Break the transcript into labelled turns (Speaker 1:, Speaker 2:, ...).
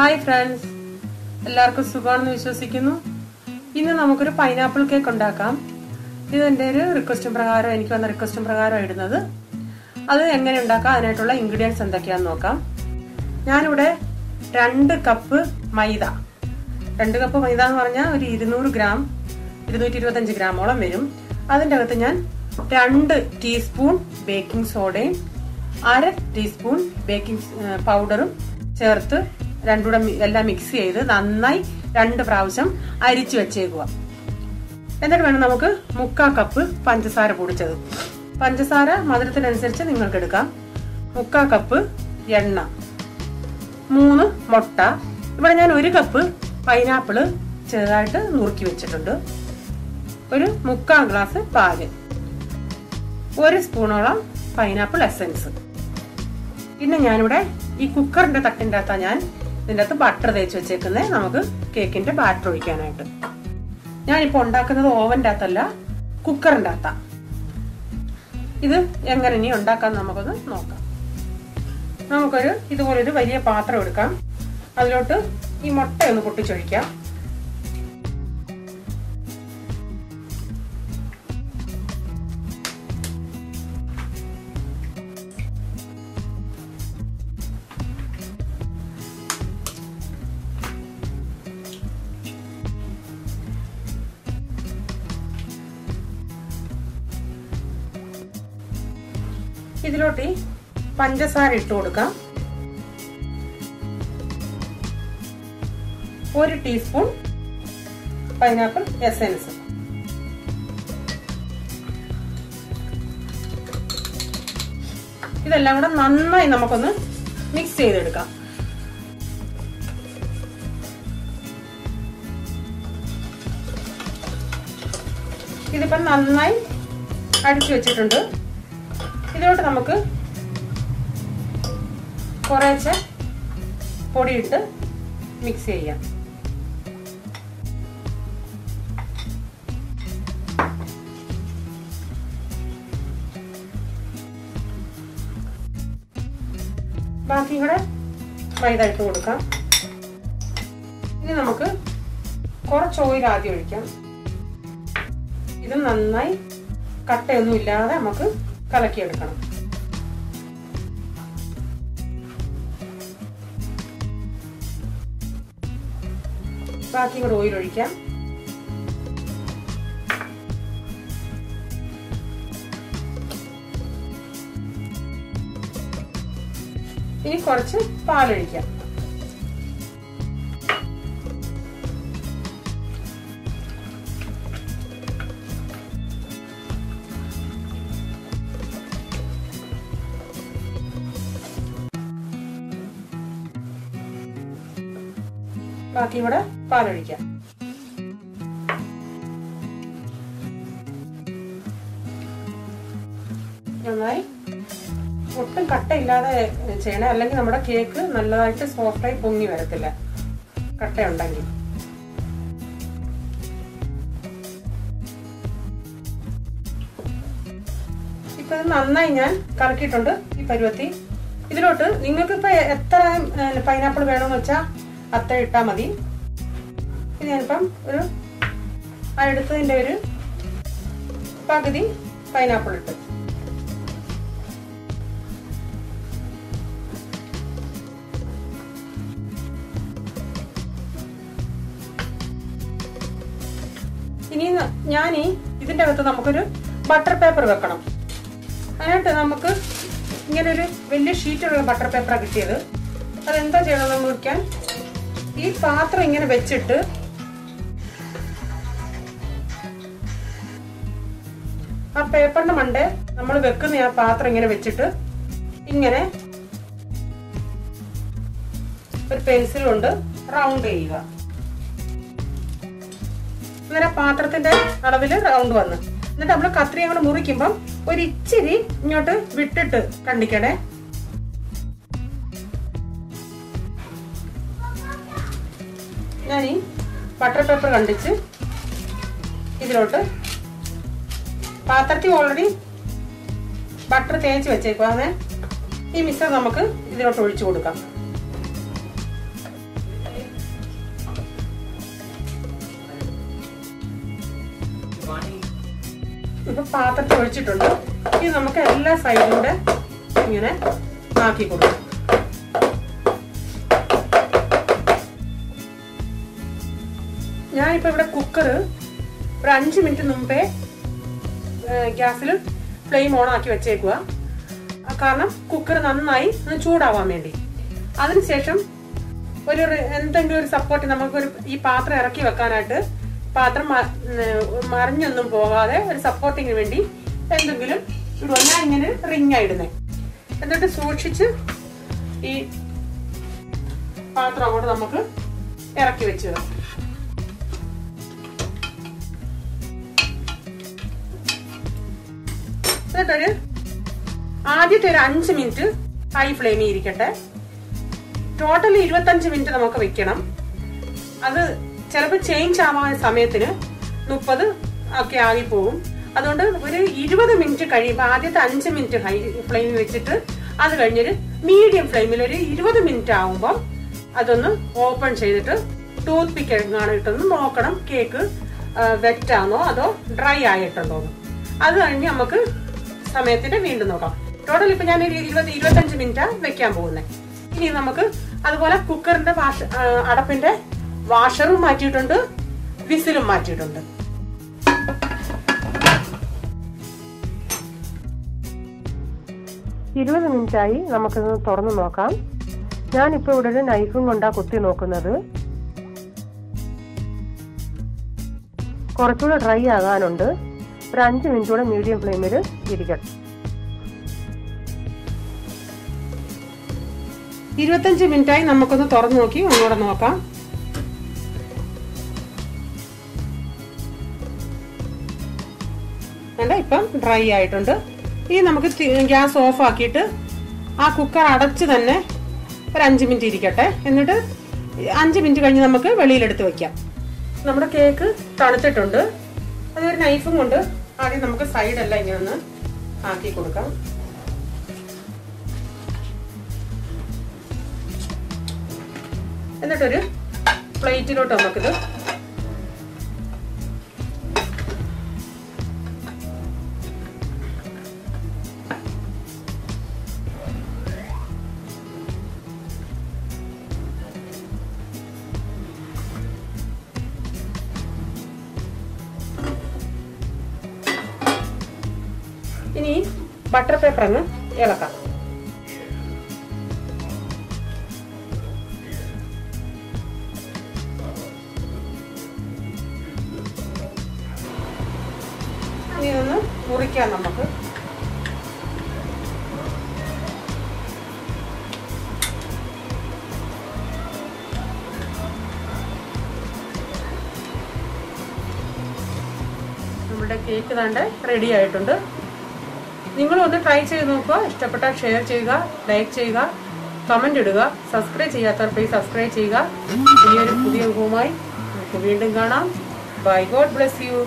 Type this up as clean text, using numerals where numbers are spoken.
Speaker 1: Hi friends, എല്ലാവർക്കും സുഖമാണെന്ന് വിശ്വസിക്കുന്നു. ഇന്ന് നമുക്കൊരു പൈനാപ്പിൾ കേക്ക് ഉണ്ടാക്കാം. ഇത് എൻ്റെ ഒരു റിക്വസ്റ്റും പ്രകാരം, എനിക്ക് വന്ന റിക്വസ്റ്റും പ്രകാരം ഇടുന്നത്. അത് എങ്ങനെ ഉണ്ടാക്കാം, അതിനായിട്ടുള്ള ഇൻഗ്രീഡിയൻസ് എന്തൊക്കെയാണെന്ന് നോക്കാം. ഞാനിവിടെ 2 കപ്പ് മൈദ, 2 കപ്പ് മൈദ എന്ന് പറഞ്ഞാൽ ഒരു 200 ഗ്രാം 225 ഗ്രാമോളം വരും. അതിൻ്റെ അകത്ത് ഞാൻ 2 ടീസ്പൂൺ ബേക്കിംഗ് സോഡയും 1/2 ടീസ്പൂൺ ബേക്കിംഗ് പൗഡറും ചേർത്ത് രണ്ടുകൂടെ എല്ലാം മിക്സ് ചെയ്ത് നന്നായി 2 പ്രാവശ്യം അരിച്ചു വെച്ചേക്കുക. എന്നിട്ട് വേണം നമുക്ക് 3/4 കപ്പ് പഞ്ചസാര പൊടിച്ചത്. പഞ്ചസാര മധുരത്തിനനുസരിച്ച് നിങ്ങൾക്ക് എടുക്കാം. 3/4 കപ്പ് എണ്ണ, 3 മുട്ട. ഇവിടെ ഞാൻ 1 കപ്പ് പൈനാപ്പിള് ചെറുതായിട്ട് നുറുക്കി വെച്ചിട്ടുണ്ട്. ഒരു 3/4 ഗ്ലാസ് പാല്, 1 സ്പൂണോളം പൈനാപ്പിൾ എസൻസ്. പിന്നെ ഞാനിവിടെ ഈ കുക്കറിന്റെ തട്ടിൻ്റെ അകത്താണ് ഞാൻ ഇതിൻ്റെ അകത്ത് ബട്ടർ തേച്ച് വെച്ചേക്കുന്നത്, നമുക്ക് കേക്കിന്റെ ബാറ്റർ ഒഴിക്കാനായിട്ട്. ഞാനിപ്പോൾ ഉണ്ടാക്കുന്നത് ഓവൻ്റെ അകത്തല്ല, കുക്കറിന്റെ അകത്താണ്. ഇത് എങ്ങനെ ഇനി ഉണ്ടാക്കാൻ നമുക്കൊന്ന് നോക്കാം. നമുക്കൊരു ഇതുപോലൊരു വലിയ പാത്രം എടുക്കാം. അതിലോട്ട് ഈ മുട്ടയൊന്ന് പൊട്ടിച്ചൊഴിക്കാം. ഇതിലോട്ട് പഞ്ചസാര ഇട്ട് കൊടുക്കാം. 1 ടീസ്പൂൺ പൈനാപ്പിൾ എസൻസ്. ഇതെല്ലാം കൂടെ നന്നായി നമുക്കൊന്ന് മിക്സ് ചെയ്തെടുക്കാം. ഇതിപ്പം നന്നായി അടിച്ചു വെച്ചിട്ടുണ്ട്. ഇതിലോട്ട് നമുക്ക് കുറേശ്ശെ പൊടിയിട്ട് മിക്സ് ചെയ്യാം. ബാക്കി കൂടെ മൈദ ഇട്ട് കൊടുക്കാം. ഇനി നമുക്ക് കുറച്ച് ഓയിൽ ആദ്യം ഒഴിക്കാം. ഇത് നന്നായി കട്ടയൊന്നും ഇല്ലാതെ നമുക്ക് കലക്കിയെടുക്കണം. ബാക്കി കൂടെ ഓയിൽ ഒഴിക്കാം. ഇനി കുറച്ച് പാലൊഴിക്കാം. ബാക്കി ഇവിടെ പാലൊഴിക്കാം. നന്നായി ഒട്ടും കട്ടയില്ലാതെ ചെയ്യണേ, അല്ലെങ്കിൽ നമ്മുടെ കേക്ക് നല്ലതായിട്ട് സോഫ്റ്റായി പൊങ്ങി വരത്തില്ല കട്ടയുണ്ടെങ്കിൽ. ഇപ്പൊ ഇത് നന്നായി ഞാൻ കലക്കിയിട്ടുണ്ട്. ഈ പരുവത്തി ഇതിലോട്ട് നിങ്ങൾക്ക് ഇപ്പൊ എത്ര പൈനാപ്പിൾ വേണമെന്ന് വെച്ചാൽ അത്ര ഇട്ടാൽ മതി. ഇത് ഞാനിപ്പം ഒരു എടുത്തതിൻ്റെ ഒരു പകുതി പൈനാപ്പിൾ ഇട്ട്. ഇനി ഇതിൻ്റെ അകത്ത് നമുക്കൊരു ബട്ടർ പേപ്പർ വെക്കണം. അതിനായിട്ട് നമുക്ക് ഇങ്ങനെ ഒരു വലിയ ഷീറ്റുള്ള ബട്ടർ പേപ്പറാണ് കിട്ടിയത്. അതെന്താ ചെയ്യണമെന്ന് നോക്കാൻ, ഈ പാത്രം ഇങ്ങനെ വെച്ചിട്ട് ആ പേപ്പറിന്റെ മണ്ടേ നമ്മൾ വെക്കുന്ന ആ പാത്രം ഇങ്ങനെ വെച്ചിട്ട് ഇങ്ങനെ ഒരു പെൻസിൽ കൊണ്ട് റൗണ്ട് ചെയ്യുക. ഇങ്ങനെ പാത്രത്തിന്റെ അളവിൽ റൗണ്ട് വന്ന്, എന്നിട്ട് നമ്മൾ കത്രിക കൊണ്ട് മുറിക്കുമ്പം ഒരു ഇച്ചിരി ഇങ്ങോട്ട് വിട്ടിട്ട് കണ്ടിക്കണേ. ഞാൻ ഈ ബട്ടർ പേപ്പർ കണ്ടിച്ച് ഇതിലോട്ട് പാത്രത്തിൽ ഓൾറെഡി ബട്ടർ തേച്ച് വെച്ചേക്കുവാണ്. ഈ മിശ്രം നമുക്ക് ഇതിലോട്ട് ഒഴിച്ചു കൊടുക്കാം. ഇപ്പൊ പാത്രത്തിൽ ഒഴിച്ചിട്ടുണ്ട്. ഇത് നമുക്ക് എല്ലാ സൈഡിലൂടെ ഇങ്ങനെ ആക്കി കൊടുക്കാം. ഞാനിപ്പോ ഇവിടെ കുക്കർ ഒരു 5 മിനിറ്റ് മുമ്പേ ഗ്യാസിൽ ഫ്ലെയിം ഓൺ ആക്കി വെച്ചേക്കുക. കാരണം കുക്കർ നന്നായി ഒന്ന് ചൂടാവാൻ വേണ്ടി. അതിനുശേഷം എന്തെങ്കിലും ഒരു സപ്പോർട്ട് നമുക്കൊരു ഈ പാത്രം ഇറക്കി വെക്കാനായിട്ട് പാത്രം മറിഞ്ഞൊന്നും പോകാതെ ഒരു സപ്പോർട്ടിങ്ങിന് വേണ്ടി എന്തെങ്കിലും ഇടുക. ഞാൻ ഇങ്ങനെ റിങ്ങാ ഇടുന്നേ. എന്നിട്ട് സൂക്ഷിച്ച് ഈ പാത്രം അങ്ങോട്ട് നമുക്ക് ഇറക്കി വെച്ച് എന്നിട്ടൊരു ആദ്യത്തെ ഒരു 5 മിനിറ്റ് ഹൈ ഫ്ലെയിമിൽ ഇരിക്കട്ടെ. ടോട്ടലി 25 മിനിറ്റ് നമുക്ക് വെക്കണം. അത് ചിലപ്പോൾ ചേഞ്ച് ആവാൻ സമയത്തിന് 30 ഒക്കെ ആകിപ്പോകും. അതുകൊണ്ട് ഒരു 20 മിനിറ്റ് കഴിയുമ്പോൾ ആദ്യത്തെ 5 മിനിറ്റ് ഹൈ ഫ്ലെയിമിൽ വെച്ചിട്ട് അത് കഴിഞ്ഞൊരു മീഡിയം ഫ്ലെയിമിൽ ഒരു 20 മിനിറ്റ് ആകുമ്പോൾ അതൊന്ന് ഓപ്പൺ ചെയ്തിട്ട് ടൂത്ത് പിക്ക് എങ്ങാണിട്ടൊന്ന് നോക്കണം കേക്ക് വെറ്റാണോ അതോ ഡ്രൈ ആയിട്ടുണ്ടോ. അത് കഴിഞ്ഞ് നമുക്ക് സമയത്തിന് വീണ്ടും നോക്കാം. ടോട്ടൽ ഇപ്പൊ ഞാൻ 20-25 മിനിറ്റാണ് വെക്കാൻ പോകുന്നത്. ഇനി നമുക്ക് അതുപോലെ കുക്കറിന്റെ അടപ്പിന്റെ വാഷറും മാറ്റിയിട്ടുണ്ട്, വിസിലും മാറ്റിയിട്ടുണ്ട്. മിനിറ്റായി നമുക്കിത് തുറന്നു നോക്കാം. ഞാനിപ്പോ ഇവിടെ ഒരു നൈഫും കൊണ്ടാ കുത്തി നോക്കുന്നത്. കുറച്ചുകൂടെ ഡ്രൈ ആകാനുണ്ട്. ഒരു 5 മിനിറ്റ് കൂടെ മീഡിയം ഫ്ലെയിമിൽ ഇരിക്കട്ടെ. 25 മിനിറ്റായി നമുക്കൊന്ന് തുറന്നു നോക്കി ഒന്നുകൂടെ നോക്കാം. ഇപ്പം ഡ്രൈ ആയിട്ടുണ്ട്. ഇനി നമുക്ക് ഗ്യാസ് ഓഫ് ആക്കിയിട്ട് ആ കുക്കർ അടച്ച് തന്നെ ഒരു 5 മിനിറ്റ് ഇരിക്കട്ടെ. എന്നിട്ട് 5 മിനിറ്റ് കഴിഞ്ഞ് നമുക്ക് വെളിയിലെടുത്ത് വെക്കാം. നമ്മുടെ കേക്ക് തണുത്തിട്ടുണ്ട്. അതൊരു നൈഫും കൊണ്ട് ആദ്യം നമുക്ക് സൈഡെല്ലാം ഇങ്ങനെ ഒന്ന് ആക്കി കൊടുക്കാം. എന്നിട്ടൊരു പ്ലേറ്റിലോട്ട് നമുക്കിത് ഇനി ബട്ടർ പേപ്പർ അങ്ങ് ഇളക്കാം. ഇനി ഒന്ന് മുറിക്കാം നമുക്ക്. നമ്മുടെ കേക്ക് ദാണ്ട് റെഡി ആയിട്ടുണ്ട്. നിങ്ങളും ഒന്ന് ട്രൈ ചെയ്ത് നോക്കുക. ഇഷ്ടപ്പെട്ടാൽ ഷെയർ ചെയ്യുക, ലൈക്ക് ചെയ്യുക, കമന്റ് ഇടുക. സബ്സ്ക്രൈബ് ചെയ്യാത്തവർ പ്ലീസ് സബ്സ്ക്രൈബ് ചെയ്യുക. ഇനിയൊരു പുതിയ വിഭവമായി നമുക്ക് വീണ്ടും കാണാം. ബൈ. God bless you.